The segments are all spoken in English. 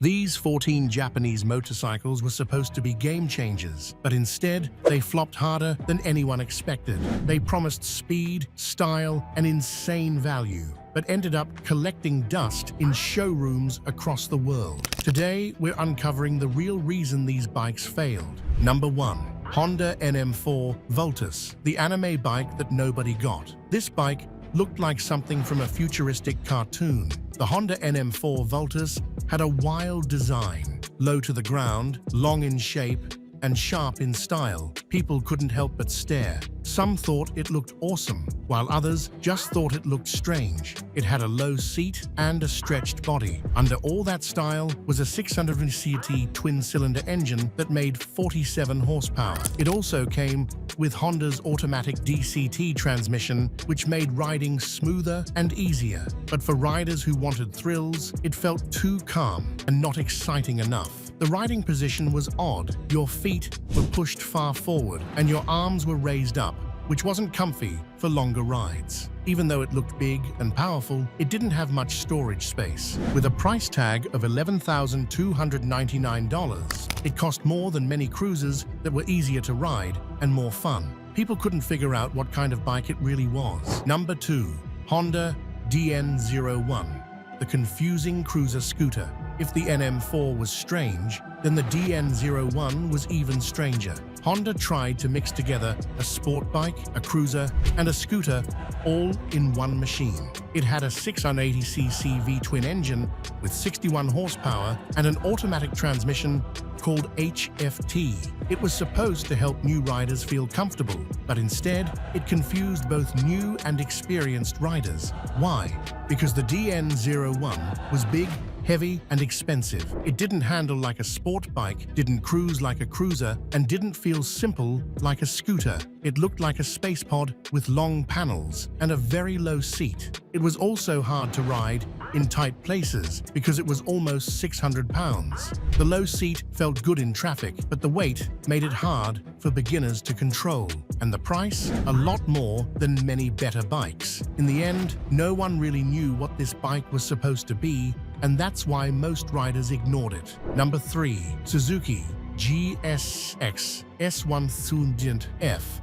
These 14 Japanese motorcycles were supposed to be game changers, but instead, they flopped harder than anyone expected. They promised speed, style, and insane value, but ended up collecting dust in showrooms across the world. Today, we're uncovering the real reason these bikes failed. Number 1. Honda NM4 Voltus, the anime bike that nobody got. This bike looked like something from a futuristic cartoon. The Honda NM4 Voltus had a wild design, low to the ground, long in shape, and sharp in style. People couldn't help but stare. Some thought it looked awesome, while others just thought it looked strange. It had a low seat and a stretched body. Under all that style was a 600cc twin-cylinder engine that made 47 horsepower. It also came with Honda's automatic DCT transmission, which made riding smoother and easier. But for riders who wanted thrills, it felt too calm and not exciting enough. The riding position was odd. Your feet were pushed far forward and your arms were raised up, which wasn't comfy for longer rides. Even though it looked big and powerful, it didn't have much storage space. With a price tag of $11,299, it cost more than many cruisers that were easier to ride and more fun. People couldn't figure out what kind of bike it really was. Number 2. Honda DN01, the confusing cruiser scooter. If the NM4 was strange, then the DN01 was even stranger. Honda tried to mix together a sport bike, a cruiser, and a scooter all in one machine. It had a 680cc V-twin engine with 61 horsepower and an automatic transmission called HFT. It was supposed to help new riders feel comfortable, but instead, it confused both new and experienced riders. Why? Because the DN01 was big, heavy, and expensive. It didn't handle like a sport bike, didn't cruise like a cruiser, and didn't feel simple like a scooter. It looked like a space pod with long panels and a very low seat. It was also hard to ride in tight places because it was almost 600 pounds. The low seat felt good in traffic, but the weight made it hard for beginners to control. And the price? A lot more than many better bikes. In the end, no one really knew what this bike was supposed to be, and that's why most riders ignored it. Number 3. Suzuki GSX S1 didnt.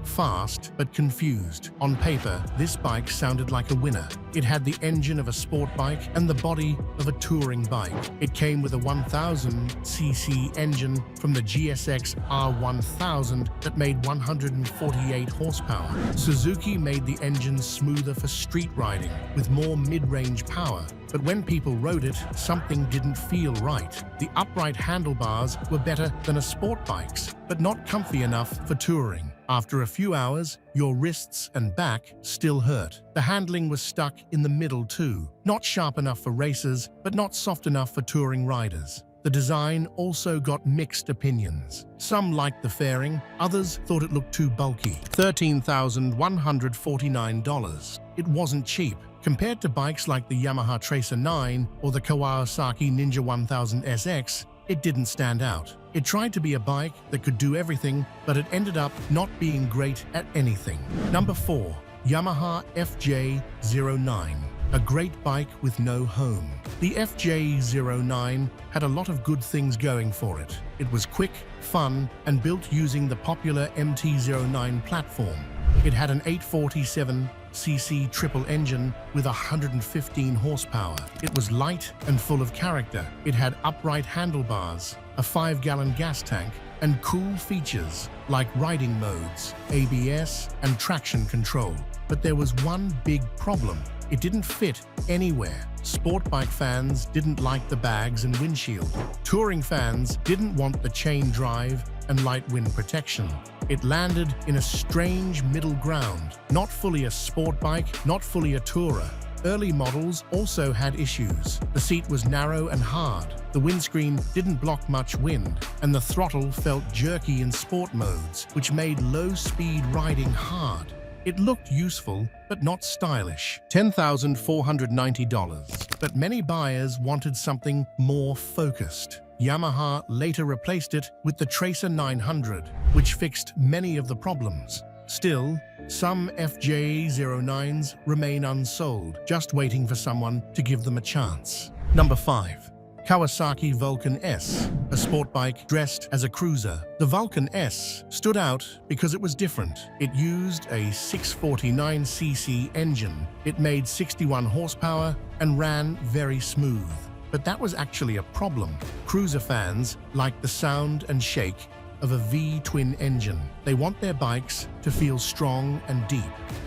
Fast but confused. On paper, this bike sounded like a winner. It had the engine of a sport bike and the body of a touring bike. It came with a 1000cc engine from the GSX R1000 that made 148 horsepower. Suzuki made the engine smoother for street riding with more mid-range power. But when people rode it, something didn't feel right. The upright handlebars were better than a sport bike's, but not comfy enough for touring. After a few hours, your wrists and back still hurt. The handling was stuck in the middle too. Not sharp enough for racers, but not soft enough for touring riders. The design also got mixed opinions. Some liked the fairing, others thought it looked too bulky. $13,149. It wasn't cheap. Compared to bikes like the Yamaha Tracer 9 or the Kawasaki Ninja 1000 SX, it didn't stand out. It tried to be a bike that could do everything, but it ended up not being great at anything. Number 4. Yamaha FJ09, a great bike with no home. The FJ09 had a lot of good things going for it. It was quick, fun, and built using the popular MT-09 platform. It had an 847cc triple engine with 115 horsepower. It was light and full of character. It had upright handlebars, a 5-gallon gas tank, and cool features like riding modes, ABS, and traction control. But there was one big problem. It didn't fit anywhere. Sport bike fans didn't like the bags and windshield. Touring fans didn't want the chain drive and light wind protection. It landed in a strange middle ground. Not fully a sport bike, not fully a tourer. Early models also had issues. The seat was narrow and hard. The windscreen didn't block much wind, and the throttle felt jerky in sport modes, which made low-speed riding hard. It looked useful, but not stylish. $10,490. But many buyers wanted something more focused. Yamaha later replaced it with the Tracer 900, which fixed many of the problems. Still, some FJ09s remain unsold, just waiting for someone to give them a chance. Number 5. Kawasaki Vulcan S, a sport bike dressed as a cruiser. The Vulcan S stood out because it was different. It used a 649cc engine. It made 61 horsepower and ran very smooth. But that was actually a problem. Cruiser fans like the sound and shake of a V-twin engine. They want their bikes to feel strong and deep.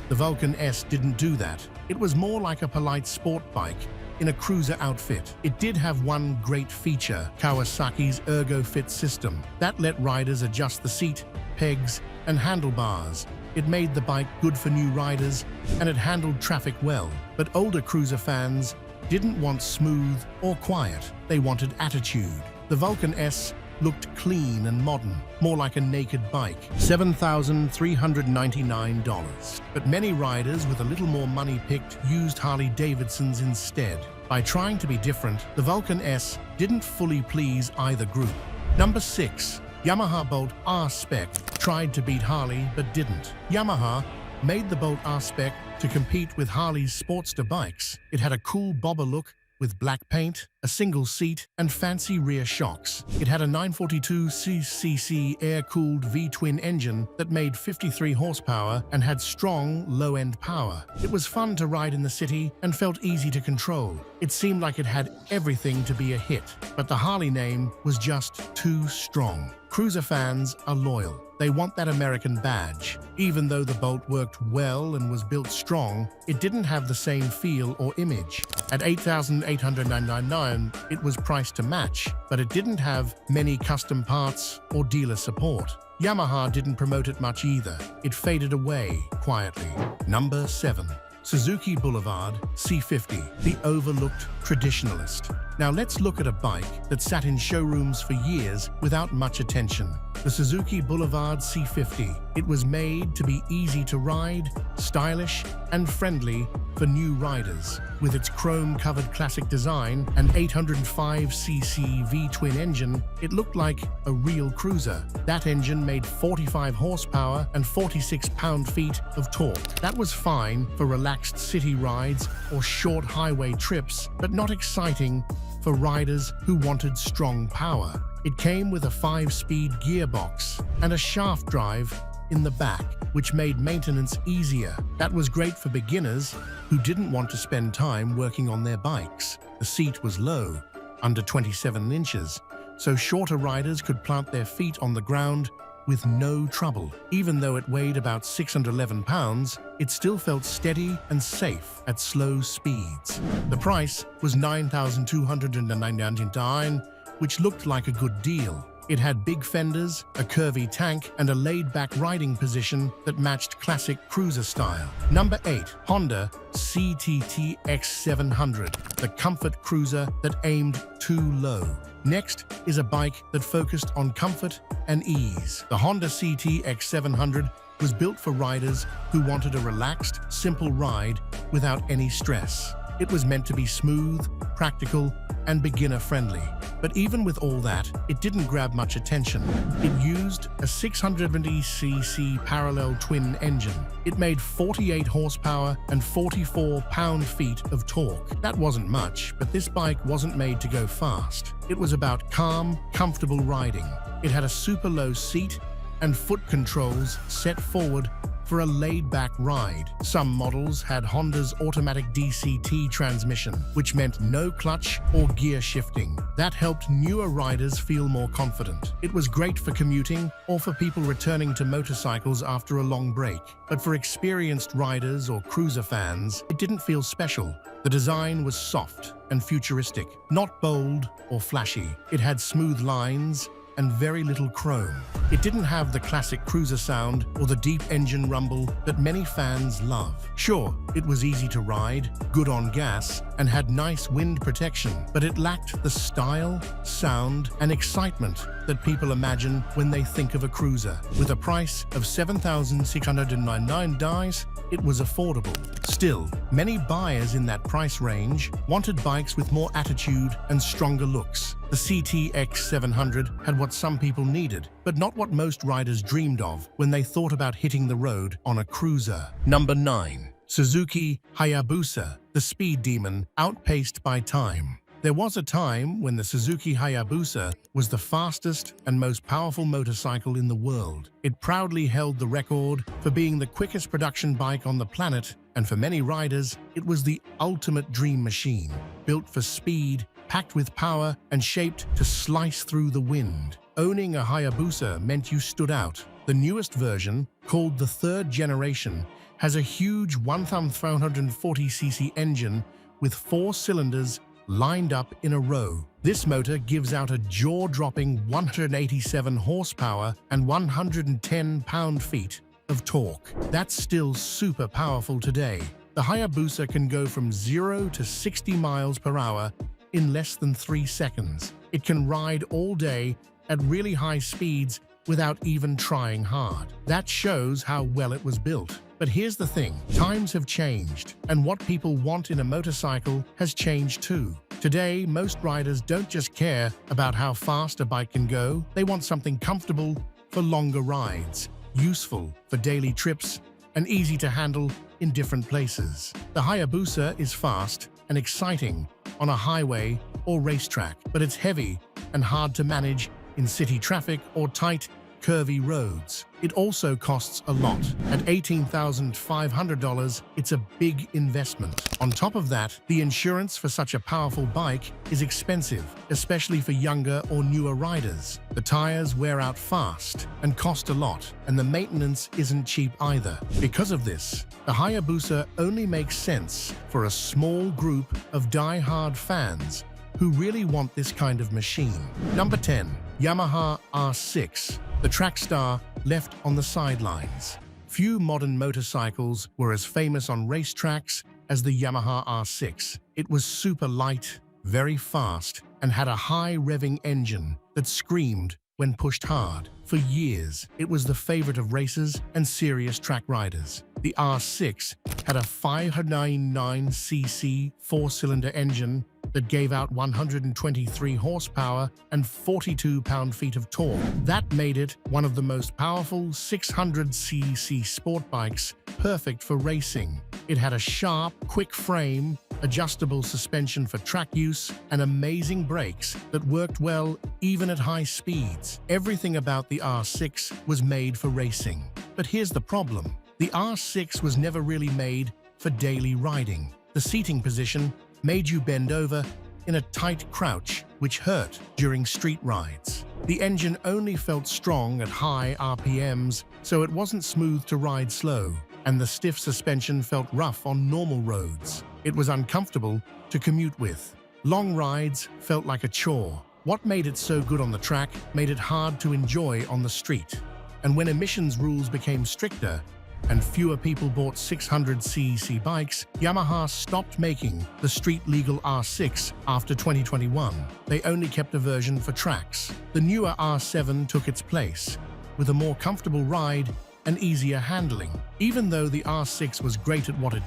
The Vulcan S didn't do that. It was more like a polite sport bike in a cruiser outfit. It did have one great feature, Kawasaki's ErgoFit system. That let riders adjust the seat, pegs, and handlebars. It made the bike good for new riders, and it handled traffic well. But older cruiser fans didn't want smooth or quiet. They wanted attitude. The Vulcan S looked clean and modern, more like a naked bike. $7,399. But many riders with a little more money picked used Harley-Davidsons instead. By trying to be different, the Vulcan S didn't fully please either group. Number 6. Yamaha Bolt RSpec tried to beat Harley but didn't. Yamaha made the Bolt RSpec to compete with Harley's Sportster bikes. It had a cool bobber look with black paint, a single seat, and fancy rear shocks. It had a 942cc air-cooled V-twin engine that made 53 horsepower and had strong low-end power. It was fun to ride in the city and felt easy to control. It seemed like it had everything to be a hit, but the Harley name was just too strong. Cruiser fans are loyal. They want that American badge. Even though the Bolt worked well and was built strong, it didn't have the same feel or image. At $8,899, it was priced to match, but it didn't have many custom parts or dealer support. Yamaha didn't promote it much either. It faded away quietly. Number 7. Suzuki Boulevard C50, the overlooked traditionalist. Now let's look at a bike that sat in showrooms for years without much attention. The Suzuki Boulevard C50. It was made to be easy to ride, stylish, and friendly for new riders. With its chrome-covered classic design and 805cc V-twin engine, it looked like a real cruiser. That engine made 45 horsepower and 46 pound-feet of torque. That was fine for relaxed city rides or short highway trips, but not exciting for riders who wanted strong power. It came with a 5-speed gearbox and a shaft drive in the back, which made maintenance easier. That was great for beginners who didn't want to spend time working on their bikes. The seat was low, under 27 inches, so shorter riders could plant their feet on the ground with no trouble. Even though it weighed about 611 pounds, it still felt steady and safe at slow speeds. The price was $9,299, which looked like a good deal. It had big fenders, a curvy tank, and a laid-back riding position that matched classic cruiser style. Number 8. Honda CTT X700, the comfort cruiser that aimed too low. Next is a bike that focused on comfort and ease. The Honda CT X700 was built for riders who wanted a relaxed, simple ride without any stress. It was meant to be smooth, practical, and beginner-friendly. But even with all that, it didn't grab much attention. It used a 670cc parallel twin engine. It made 48 horsepower and 44 pound-feet of torque. That wasn't much, but this bike wasn't made to go fast. It was about calm, comfortable riding. It had a super low seat and foot controls set forward for a laid-back ride. Some models had Honda's automatic DCT transmission, which meant no clutch or gear shifting. That helped newer riders feel more confident. It was great for commuting or for people returning to motorcycles after a long break. But for experienced riders or cruiser fans, it didn't feel special. The design was soft and futuristic, not bold or flashy. It had smooth lines and very little chrome. It didn't have the classic cruiser sound or the deep engine rumble that many fans love. Sure, it was easy to ride, good on gas, and had nice wind protection, but it lacked the style, sound, and excitement that people imagine when they think of a cruiser. With a price of $7,699, it was affordable. Still, many buyers in that price range wanted bikes with more attitude and stronger looks. The CTX 700 had what some people needed, but not what most riders dreamed of when they thought about hitting the road on a cruiser. Number 9. Suzuki Hayabusa, the speed demon outpaced by time. There was a time when the Suzuki Hayabusa was the fastest and most powerful motorcycle in the world. It proudly held the record for being the quickest production bike on the planet, and for many riders, it was the ultimate dream machine, built for speed, packed with power, and shaped to slice through the wind. Owning a Hayabusa meant you stood out. The newest version, called the third generation, has a huge 1,440cc engine with 4 cylinders lined up in a row. This motor gives out a jaw-dropping 187 horsepower and 110 pound-feet of torque. That's still super powerful today. The Hayabusa can go from 0 to 60 miles per hour in less than 3 seconds. It can ride all day at really high speeds without even trying hard. That shows how well it was built. But here's the thing, times have changed, and what people want in a motorcycle has changed too. Today, most riders don't just care about how fast a bike can go, they want something comfortable for longer rides, useful for daily trips, and easy to handle in different places. The Hayabusa is fast and exciting on a highway or racetrack, but it's heavy and hard to manage in city traffic or tight, curvy roads. It also costs a lot. At $18,500, it's a big investment. On top of that, the insurance for such a powerful bike is expensive, especially for younger or newer riders. The tires wear out fast and cost a lot, and the maintenance isn't cheap either. Because of this, the Hayabusa only makes sense for a small group of die-hard fans who really want this kind of machine. Number 10. Yamaha R6. The track star left on the sidelines. Few modern motorcycles were as famous on racetracks as the Yamaha R6. It was super light, very fast, and had a high revving engine that screamed when pushed hard. For years, it was the favorite of racers and serious track riders. The R6 had a 599cc 4-cylinder engine that gave out 123 horsepower and 42 pound-feet of torque. That made it one of the most powerful 600cc sport bikes, perfect for racing. It had a sharp, quick frame, adjustable suspension for track use, and amazing brakes that worked well even at high speeds. Everything about the R6 was made for racing. But here's the problem. The R6 was never really made for daily riding. The seating position made you bend over in a tight crouch, which hurt during street rides. The engine only felt strong at high RPMs, so it wasn't smooth to ride slow, and the stiff suspension felt rough on normal roads. It was uncomfortable to commute with. Long rides felt like a chore. What made it so good on the track made it hard to enjoy on the street. And when emissions rules became stricter, and fewer people bought 600cc bikes, Yamaha stopped making the street-legal R6 after 2021. They only kept a version for tracks. The newer R7 took its place, with a more comfortable ride and easier handling. Even though the R6 was great at what it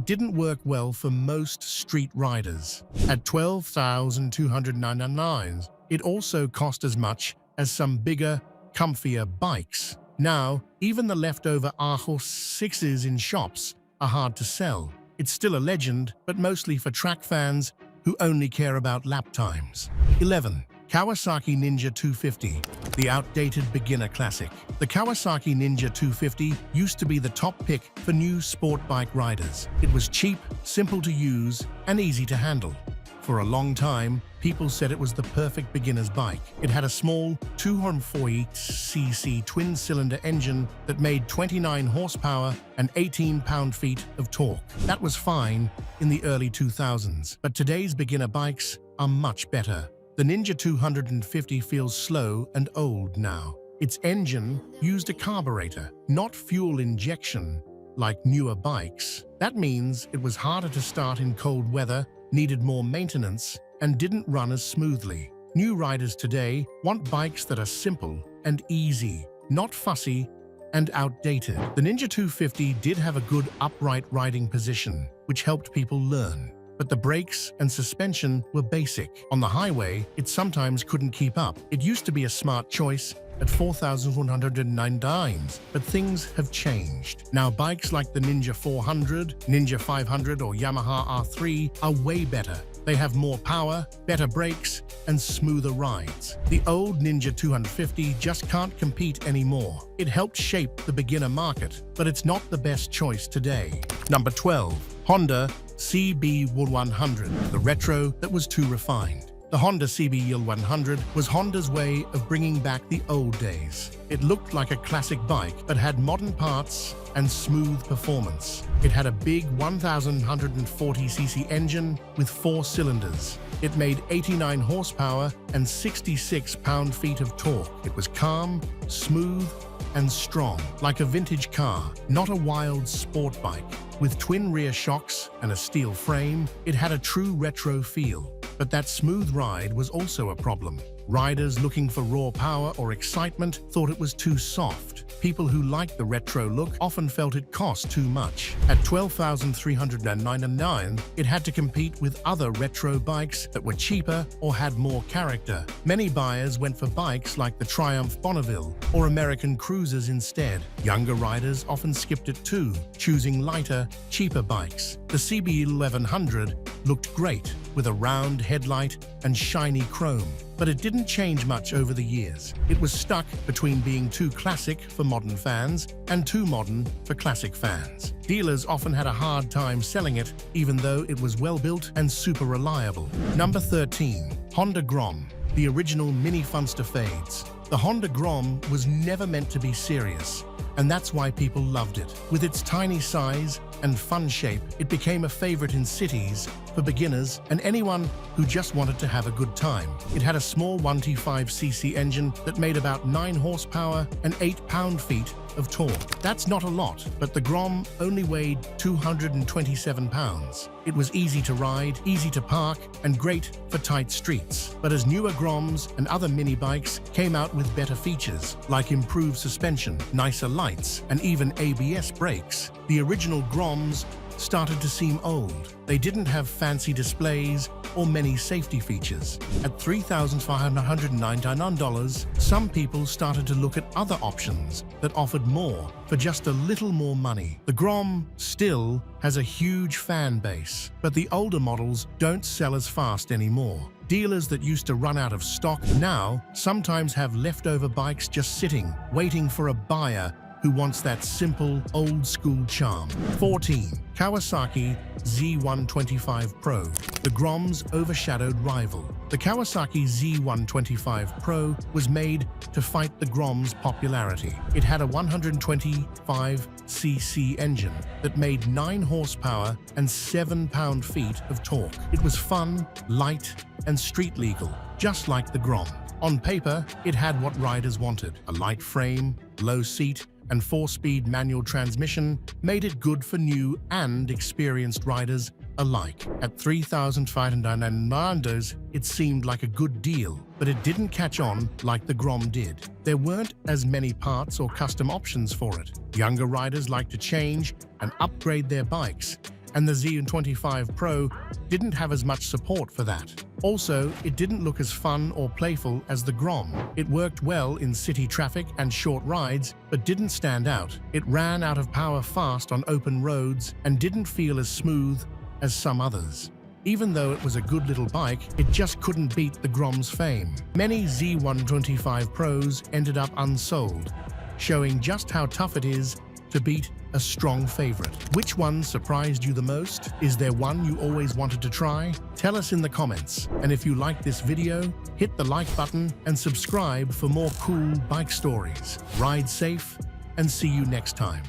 didn't work well for most street riders. At $12,299, it also cost as much as some bigger, comfier bikes. Now, even the leftover R6s in shops are hard to sell. It's still a legend, but mostly for track fans who only care about lap times. 11. Kawasaki Ninja 250, the outdated beginner classic. The Kawasaki Ninja 250 used to be the top pick for new sport bike riders. It was cheap, simple to use, and easy to handle. For a long time, people said it was the perfect beginner's bike. It had a small 240cc twin-cylinder engine that made 29 horsepower and 18 pound-feet of torque. That was fine in the early 2000s, but today's beginner bikes are much better. The Ninja 250 feels slow and old now. Its engine used a carburetor, not fuel injection, like newer bikes. That means it was harder to start in cold weather, needed more maintenance, and didn't run as smoothly. New riders today want bikes that are simple and easy, not fussy and outdated. The Ninja 250 did have a good upright riding position, which helped people learn. But the brakes and suspension were basic. On the highway, it sometimes couldn't keep up. It used to be a smart choice at $4,109, but things have changed. Now bikes like the Ninja 400, Ninja 500 or Yamaha R3 are way better They have more power, better brakes, and smoother rides. The old Ninja 250 just can't compete anymore. It helped shape the beginner market, but it's not the best choice today. Number 12. Honda CB100, the retro that was too refined. The Honda CB100 was Honda's way of bringing back the old days. It looked like a classic bike, but had modern parts and smooth performance. It had a big 1,140cc engine with 4 cylinders. It made 89 horsepower and 66 pound-feet of torque. It was calm, smooth, and strong, like a vintage car, not a wild sport bike. With twin rear shocks and a steel frame, it had a true retro feel. But that smooth ride was also a problem. Riders looking for raw power or excitement thought it was too soft. People who liked the retro look often felt it cost too much. At $12,399, it had to compete with other retro bikes that were cheaper or had more character. Many buyers went for bikes like the Triumph Bonneville or American Cruisers instead. Younger riders often skipped it too, choosing lighter, cheaper bikes. The CB1100 looked great, with a round headlight and shiny chrome, but it didn't change much over the years. It was stuck between being too classic for modern fans and too modern for classic fans. Dealers often had a hard time selling it, even though it was well-built and super reliable. Number 13. Honda Grom, the original mini funster fades. The Honda Grom was never meant to be serious, and that's why people loved it. With its tiny size and fun shape, it became a favorite in cities for beginners and anyone who just wanted to have a good time. It had a small 125cc engine that made about 9 horsepower and 8 pound-feet of torque. That's not a lot, but the Grom only weighed 227 pounds. It was easy to ride, easy to park, and great for tight streets. But as newer Groms and other mini bikes came out with better features, like improved suspension, nicer lights, and even ABS brakes, the original Groms started to seem old. They didn't have fancy displays or many safety features. At $3,599, some people started to look at other options that offered more for just a little more money. The Grom still has a huge fan base, but the older models don't sell as fast anymore. Dealers that used to run out of stock now sometimes have leftover bikes just sitting, waiting for a buyer who wants that simple, old-school charm. 14. Kawasaki Z125 Pro, the Grom's overshadowed rival. The Kawasaki Z125 Pro was made to fight the Grom's popularity. It had a 125cc engine that made 9 horsepower and 7 pound-feet of torque. It was fun, light, and street legal, just like the Grom. On paper, it had what riders wanted. A light frame, low seat, and 4-speed manual transmission made it good for new and experienced riders alike. At $3,599, it seemed like a good deal, but it didn't catch on like the Grom did. There weren't as many parts or custom options for it. Younger riders liked to change and upgrade their bikes, and the Z125 Pro didn't have as much support for that. Also, it didn't look as fun or playful as the Grom. It worked well in city traffic and short rides, but didn't stand out. It ran out of power fast on open roads and didn't feel as smooth as some others. Even though it was a good little bike, it just couldn't beat the Grom's fame. Many Z125 Pros ended up unsold, showing just how tough it is to beat a strong favorite. Which one surprised you the most? Is there one you always wanted to try? Tell us in the comments. And if you liked this video, hit the like button and subscribe for more cool bike stories. Ride safe and see you next time.